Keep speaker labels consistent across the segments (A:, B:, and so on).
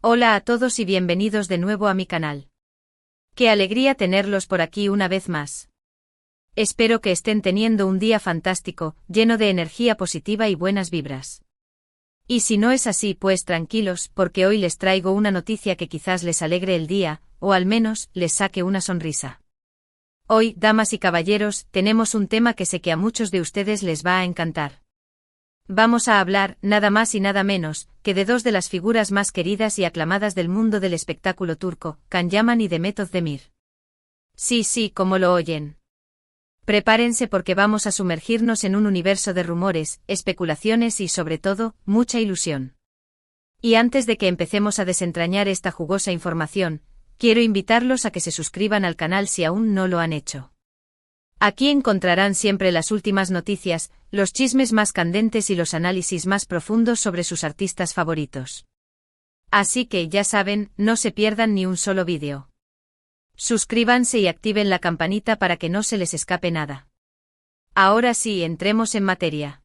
A: Hola a todos y bienvenidos de nuevo a mi canal. Qué alegría tenerlos por aquí una vez más. Espero que estén teniendo un día fantástico, lleno de energía positiva y buenas vibras. Y si no es así, pues tranquilos, porque hoy les traigo una noticia que quizás les alegre el día, o al menos les saque una sonrisa. Hoy, damas y caballeros, tenemos un tema que sé que a muchos de ustedes les va a encantar. Vamos a hablar, nada más y nada menos, que de dos de las figuras más queridas y aclamadas del mundo del espectáculo turco, Can Yaman y Demet Özdemir. Sí, como lo oyen. Prepárense porque vamos a sumergirnos en un universo de rumores, especulaciones y, sobre todo, mucha ilusión. Y antes de que empecemos a desentrañar esta jugosa información, quiero invitarlos a que se suscriban al canal si aún no lo han hecho. Aquí encontrarán siempre las últimas noticias, los chismes más candentes y los análisis más profundos sobre sus artistas favoritos. Así que ya saben, no se pierdan ni un solo vídeo. Suscríbanse y activen la campanita para que no se les escape nada. Ahora sí, entremos en materia.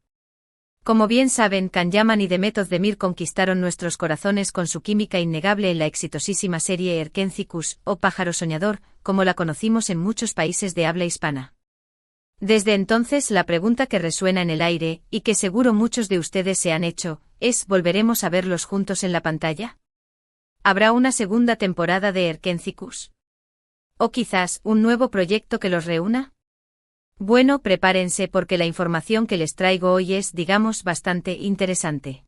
A: Como bien saben, Can Yaman y Demet Özdemir conquistaron nuestros corazones con su química innegable en la exitosísima serie Erkenci o Pájaro Soñador, como la conocimos en muchos países de habla hispana. Desde entonces la pregunta que resuena en el aire, y que seguro muchos de ustedes se han hecho, es ¿volveremos a verlos juntos en la pantalla? ¿Habrá una segunda temporada de Erkenci? ¿O quizás un nuevo proyecto que los reúna? Bueno, prepárense porque la información que les traigo hoy es, digamos, bastante interesante.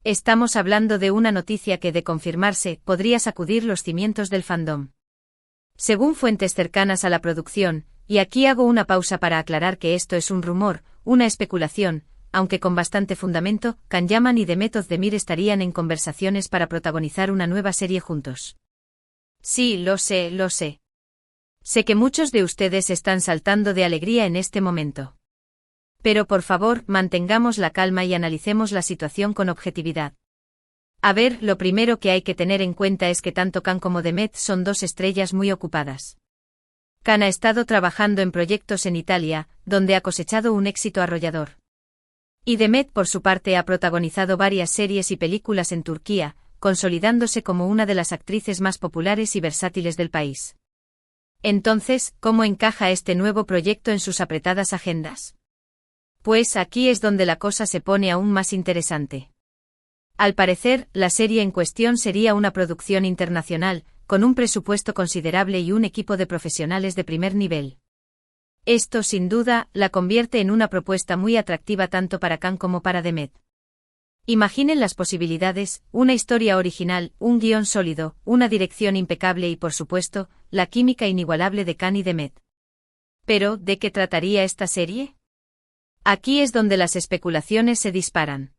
A: Estamos hablando de una noticia que, de confirmarse, podría sacudir los cimientos del fandom. Según fuentes cercanas a la producción, y aquí hago una pausa para aclarar que esto es un rumor, una especulación, aunque con bastante fundamento, Can Yaman y Demet Özdemir estarían en conversaciones para protagonizar una nueva serie juntos. Sí, lo sé. Sé que muchos de ustedes están saltando de alegría en este momento. Pero por favor, mantengamos la calma y analicemos la situación con objetividad. A ver, lo primero que hay que tener en cuenta es que tanto Can como Demet son dos estrellas muy ocupadas. Can ha estado trabajando en proyectos en Italia, donde ha cosechado un éxito arrollador. Y Demet, por su parte, ha protagonizado varias series y películas en Turquía, consolidándose como una de las actrices más populares y versátiles del país. Entonces, ¿cómo encaja este nuevo proyecto en sus apretadas agendas? Pues aquí es donde la cosa se pone aún más interesante. Al parecer, la serie en cuestión sería una producción internacional, con un presupuesto considerable y un equipo de profesionales de primer nivel. Esto, sin duda, la convierte en una propuesta muy atractiva tanto para Can como para Demet. Imaginen las posibilidades, una historia original, un guión sólido, una dirección impecable y, por supuesto, la química inigualable de Can y Demet. Pero, ¿de qué trataría esta serie? Aquí es donde las especulaciones se disparan.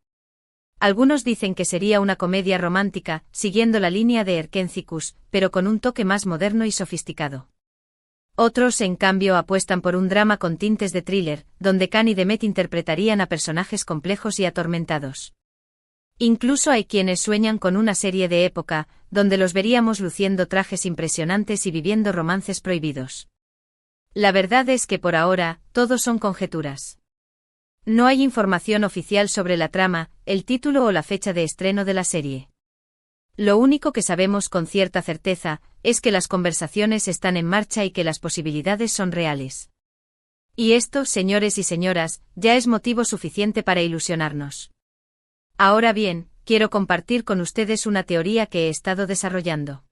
A: Algunos dicen que sería una comedia romántica, siguiendo la línea de Erkenci, pero con un toque más moderno y sofisticado. Otros, en cambio, apuestan por un drama con tintes de thriller, donde Can y Demet interpretarían a personajes complejos y atormentados. Incluso hay quienes sueñan con una serie de época, donde los veríamos luciendo trajes impresionantes y viviendo romances prohibidos. La verdad es que por ahora, todo son conjeturas. No hay información oficial sobre la trama, el título o la fecha de estreno de la serie. Lo único que sabemos con cierta certeza es que las conversaciones están en marcha y que las posibilidades son reales. Y esto, señores y señoras, ya es motivo suficiente para ilusionarnos. Ahora bien, quiero compartir con ustedes una teoría que he estado desarrollando.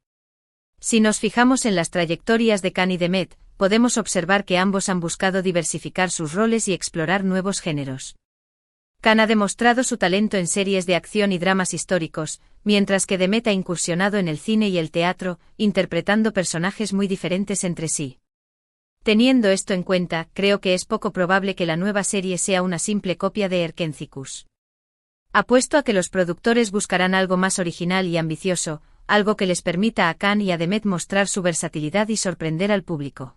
A: Si nos fijamos en las trayectorias de Can y Demet, podemos observar que ambos han buscado diversificar sus roles y explorar nuevos géneros. Can ha demostrado su talento en series de acción y dramas históricos, mientras que Demet ha incursionado en el cine y el teatro, interpretando personajes muy diferentes entre sí. Teniendo esto en cuenta, creo que es poco probable que la nueva serie sea una simple copia de Erkenci. Apuesto a que los productores buscarán algo más original y ambicioso, algo que les permita a Can y a Demet mostrar su versatilidad y sorprender al público.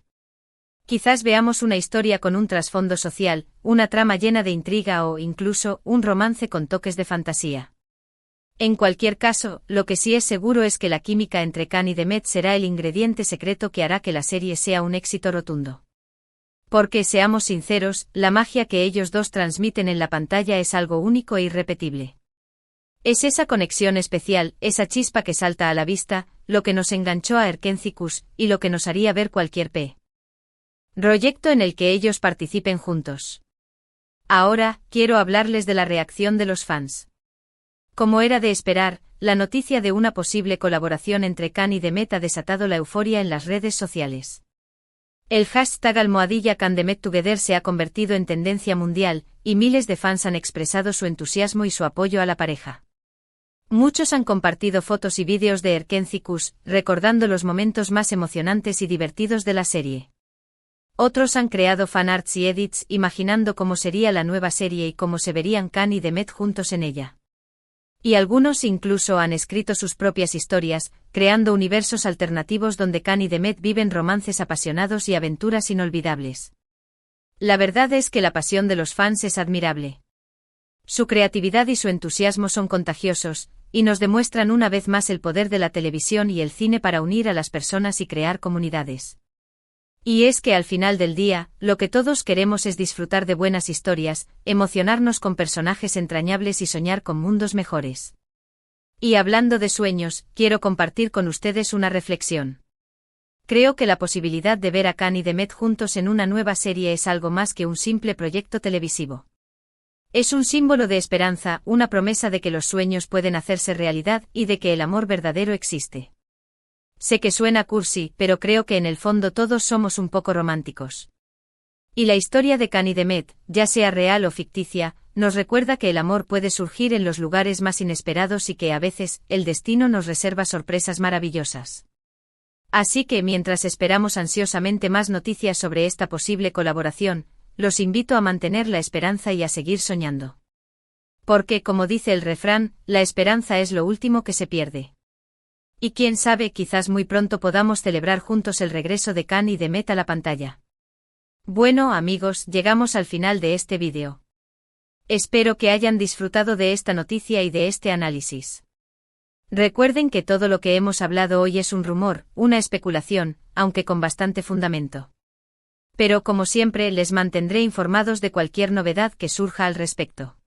A: Quizás veamos una historia con un trasfondo social, una trama llena de intriga o, incluso, un romance con toques de fantasía. En cualquier caso, lo que sí es seguro es que la química entre Can y Demet será el ingrediente secreto que hará que la serie sea un éxito rotundo. Porque, seamos sinceros, la magia que ellos dos transmiten en la pantalla es algo único e irrepetible. Es esa conexión especial, esa chispa que salta a la vista, lo que nos enganchó a Erkencicus, y lo que nos haría ver cualquier proyecto en el que ellos participen juntos. Ahora, quiero hablarles de la reacción de los fans. Como era de esperar, la noticia de una posible colaboración entre Can y Demet ha desatado la euforia en las redes sociales. El hashtag #CanDemetTogether se ha convertido en tendencia mundial, y miles de fans han expresado su entusiasmo y su apoyo a la pareja. Muchos han compartido fotos y vídeos de Erkencicus, recordando los momentos más emocionantes y divertidos de la serie. Otros han creado fanarts y edits, imaginando cómo sería la nueva serie y cómo se verían Can y Demet juntos en ella. Y algunos incluso han escrito sus propias historias, creando universos alternativos donde Can y Demet viven romances apasionados y aventuras inolvidables. La verdad es que la pasión de los fans es admirable. Su creatividad y su entusiasmo son contagiosos, y nos demuestran una vez más el poder de la televisión y el cine para unir a las personas y crear comunidades. Y es que al final del día, lo que todos queremos es disfrutar de buenas historias, emocionarnos con personajes entrañables y soñar con mundos mejores. Y hablando de sueños, quiero compartir con ustedes una reflexión. Creo que la posibilidad de ver a Can y Demet juntos en una nueva serie es algo más que un simple proyecto televisivo. Es un símbolo de esperanza, una promesa de que los sueños pueden hacerse realidad y de que el amor verdadero existe. Sé que suena cursi, pero creo que en el fondo todos somos un poco románticos. Y la historia de Can y Demet, ya sea real o ficticia, nos recuerda que el amor puede surgir en los lugares más inesperados y que a veces, el destino nos reserva sorpresas maravillosas. Así que mientras esperamos ansiosamente más noticias sobre esta posible colaboración, los invito a mantener la esperanza y a seguir soñando. Porque, como dice el refrán, la esperanza es lo último que se pierde. Y quién sabe, quizás muy pronto podamos celebrar juntos el regreso de Can y Demet a la pantalla. Bueno amigos, llegamos al final de este vídeo. Espero que hayan disfrutado de esta noticia y de este análisis. Recuerden que todo lo que hemos hablado hoy es un rumor, una especulación, aunque con bastante fundamento. Pero como siempre les mantendré informados de cualquier novedad que surja al respecto.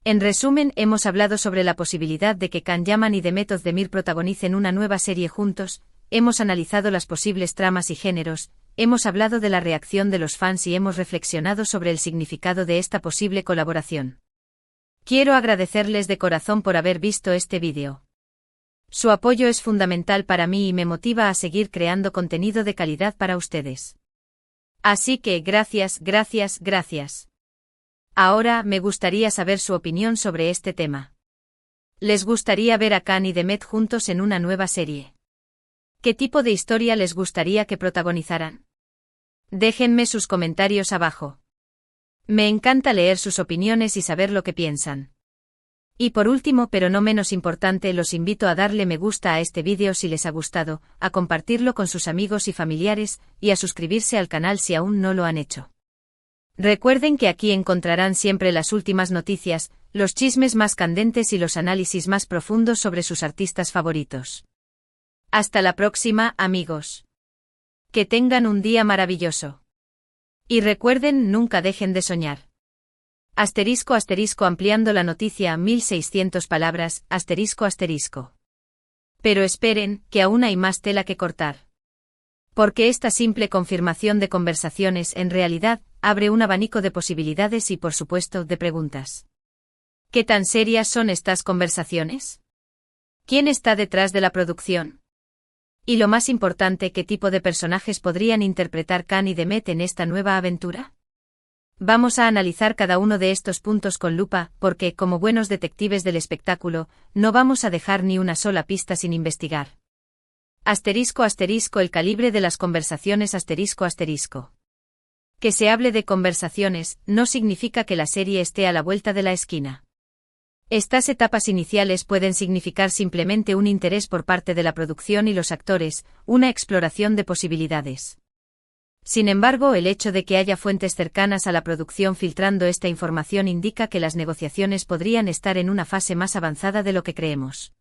A: En resumen, hemos hablado sobre la posibilidad de que Can Yaman y Demet Özdemir protagonicen una nueva serie juntos, hemos analizado las posibles tramas y géneros, hemos hablado de la reacción de los fans y hemos reflexionado sobre el significado de esta posible colaboración. Quiero agradecerles de corazón por haber visto este vídeo. Su apoyo es fundamental para mí y me motiva a seguir creando contenido de calidad para ustedes. Así que gracias. Ahora me gustaría saber su opinión sobre este tema. ¿Les gustaría ver a Can y Demet juntos en una nueva serie? ¿Qué tipo de historia les gustaría que protagonizaran? Déjenme sus comentarios abajo. Me encanta leer sus opiniones y saber lo que piensan. Y por último, pero no menos importante, los invito a darle me gusta a este vídeo si les ha gustado, a compartirlo con sus amigos y familiares, y a suscribirse al canal si aún no lo han hecho. Recuerden que aquí encontrarán siempre las últimas noticias, los chismes más candentes y los análisis más profundos sobre sus artistas favoritos. Hasta la próxima, amigos. Que tengan un día maravilloso. Y recuerden, nunca dejen de soñar. *** ampliando la noticia a 1600 palabras, ***. Pero esperen, que aún hay más tela que cortar. Porque esta simple confirmación de conversaciones en realidad abre un abanico de posibilidades y por supuesto de preguntas. ¿Qué tan serias son estas conversaciones? ¿Quién está detrás de la producción? Y lo más importante, ¿qué tipo de personajes podrían interpretar Can y Demet en esta nueva aventura? Vamos a analizar cada uno de estos puntos con lupa, porque, como buenos detectives del espectáculo, no vamos a dejar ni una sola pista sin investigar. *** el calibre de las conversaciones ***. Que se hable de conversaciones, no significa que la serie esté a la vuelta de la esquina. Estas etapas iniciales pueden significar simplemente un interés por parte de la producción y los actores, una exploración de posibilidades. Sin embargo, el hecho de que haya fuentes cercanas a la producción filtrando esta información indica que las negociaciones podrían estar en una fase más avanzada de lo que creemos.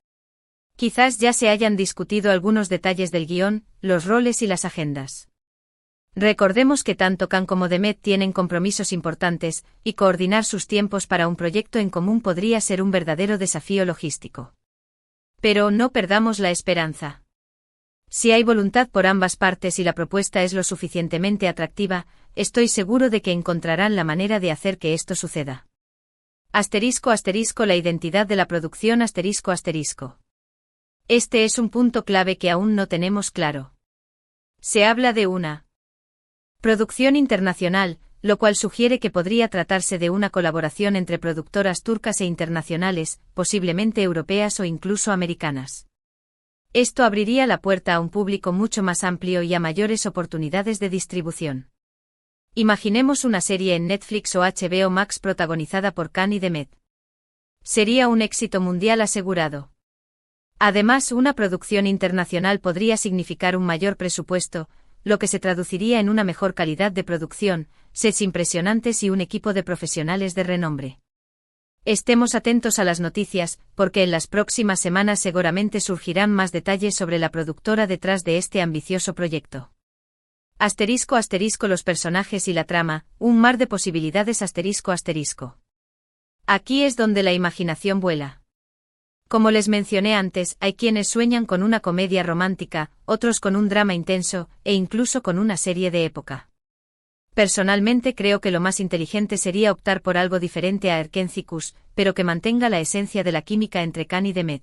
A: Quizás ya se hayan discutido algunos detalles del guión, los roles y las agendas. Recordemos que tanto Khan como Demet tienen compromisos importantes, y coordinar sus tiempos para un proyecto en común podría ser un verdadero desafío logístico. Pero no perdamos la esperanza. Si hay voluntad por ambas partes y la propuesta es lo suficientemente atractiva, estoy seguro de que encontrarán la manera de hacer que esto suceda. *** La identidad de la producción ***. Este es un punto clave que aún no tenemos claro. Se habla de una producción internacional, lo cual sugiere que podría tratarse de una colaboración entre productoras turcas e internacionales, posiblemente europeas o incluso americanas. Esto abriría la puerta a un público mucho más amplio y a mayores oportunidades de distribución. Imaginemos una serie en Netflix o HBO Max protagonizada por Khan y Demet. Sería un éxito mundial asegurado. Además, una producción internacional podría significar un mayor presupuesto, lo que se traduciría en una mejor calidad de producción, sets impresionantes y un equipo de profesionales de renombre. Estemos atentos a las noticias, porque en las próximas semanas seguramente surgirán más detalles sobre la productora detrás de este ambicioso proyecto. *** Los personajes y la trama, un mar de posibilidades ***. Aquí es donde la imaginación vuela. Como les mencioné antes, hay quienes sueñan con una comedia romántica, otros con un drama intenso, e incluso con una serie de época. Personalmente creo que lo más inteligente sería optar por algo diferente a Erkenci-Kuş, pero que mantenga la esencia de la química entre Khan y Demet.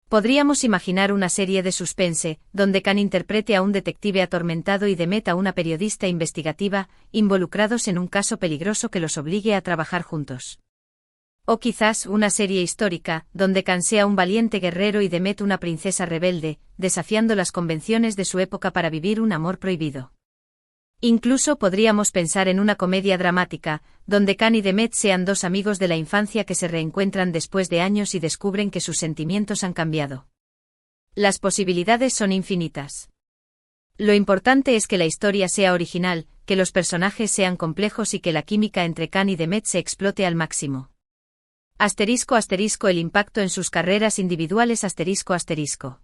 A: Podríamos imaginar una serie de suspense, donde Khan interprete a un detective atormentado y Demet a una periodista investigativa, involucrados en un caso peligroso que los obligue a trabajar juntos. O quizás una serie histórica, donde Khan sea un valiente guerrero y Demet una princesa rebelde, desafiando las convenciones de su época para vivir un amor prohibido. Incluso podríamos pensar en una comedia dramática, donde Khan y Demet sean dos amigos de la infancia que se reencuentran después de años y descubren que sus sentimientos han cambiado. Las posibilidades son infinitas. Lo importante es que la historia sea original, que los personajes sean complejos y que la química entre Khan y Demet se explote al máximo. *** El impacto en sus carreras individuales ***.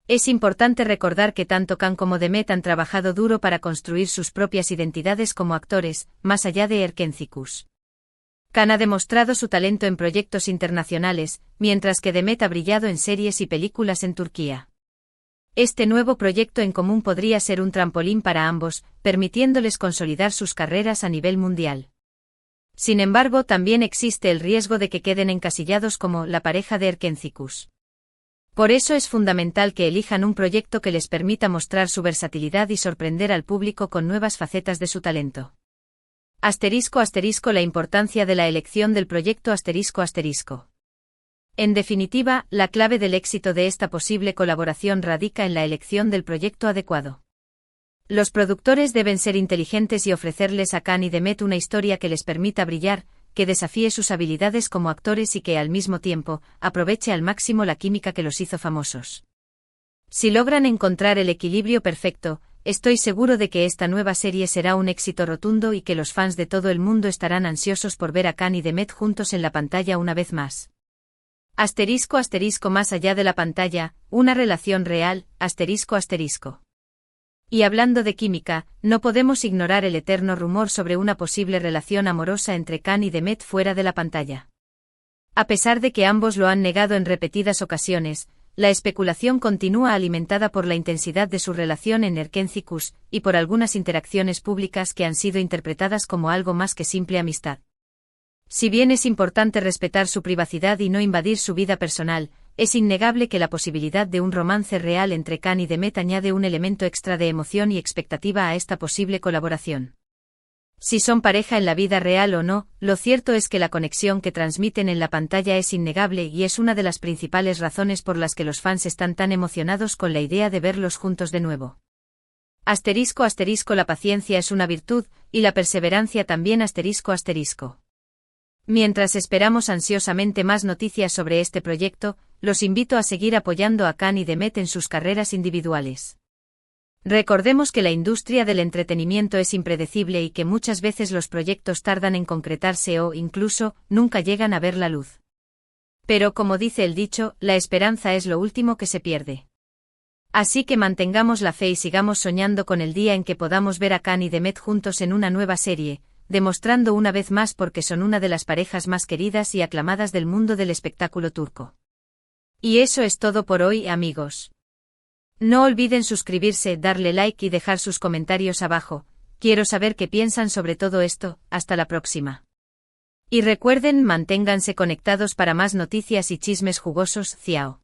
A: Es importante recordar que tanto Khan como Demet han trabajado duro para construir sus propias identidades como actores, más allá de Erkenci-Kuş. Khan ha demostrado su talento en proyectos internacionales, mientras que Demet ha brillado en series y películas en Turquía. Este nuevo proyecto en común podría ser un trampolín para ambos, permitiéndoles consolidar sus carreras a nivel mundial. Sin embargo, también existe el riesgo de que queden encasillados como la pareja de Erkenci-Kuş. Por eso es fundamental que elijan un proyecto que les permita mostrar su versatilidad y sorprender al público con nuevas facetas de su talento. ***. La importancia de la elección del proyecto ***. En definitiva, la clave del éxito de esta posible colaboración radica en la elección del proyecto adecuado. Los productores deben ser inteligentes y ofrecerles a Khan y Demet una historia que les permita brillar, que desafíe sus habilidades como actores y que al mismo tiempo aproveche al máximo la química que los hizo famosos. Si logran encontrar el equilibrio perfecto, estoy seguro de que esta nueva serie será un éxito rotundo y que los fans de todo el mundo estarán ansiosos por ver a Khan y Demet juntos en la pantalla una vez más. ***. Más allá de la pantalla, una relación real, ***. Y hablando de química, no podemos ignorar el eterno rumor sobre una posible relación amorosa entre Khan y Demet fuera de la pantalla. A pesar de que ambos lo han negado en repetidas ocasiones, la especulación continúa alimentada por la intensidad de su relación en Erkenci-Kuş y por algunas interacciones públicas que han sido interpretadas como algo más que simple amistad. Si bien es importante respetar su privacidad y no invadir su vida personal, es innegable que la posibilidad de un romance real entre Khan y Demet añade un elemento extra de emoción y expectativa a esta posible colaboración. Si son pareja en la vida real o no, lo cierto es que la conexión que transmiten en la pantalla es innegable y es una de las principales razones por las que los fans están tan emocionados con la idea de verlos juntos de nuevo. ***. La paciencia es una virtud, y la perseverancia también ***. Mientras esperamos ansiosamente más noticias sobre este proyecto, los invito a seguir apoyando a Khan y Demet en sus carreras individuales. Recordemos que la industria del entretenimiento es impredecible y que muchas veces los proyectos tardan en concretarse o, incluso, nunca llegan a ver la luz. Pero como dice el dicho, la esperanza es lo último que se pierde. Así que mantengamos la fe y sigamos soñando con el día en que podamos ver a Kaan y Demet juntos en una nueva serie, demostrando una vez más por qué son una de las parejas más queridas y aclamadas del mundo del espectáculo turco. Y eso es todo por hoy, amigos. No olviden suscribirse, darle like y dejar sus comentarios abajo. Quiero saber qué piensan sobre todo esto. Hasta la próxima. Y recuerden, manténganse conectados para más noticias y chismes jugosos. Ciao.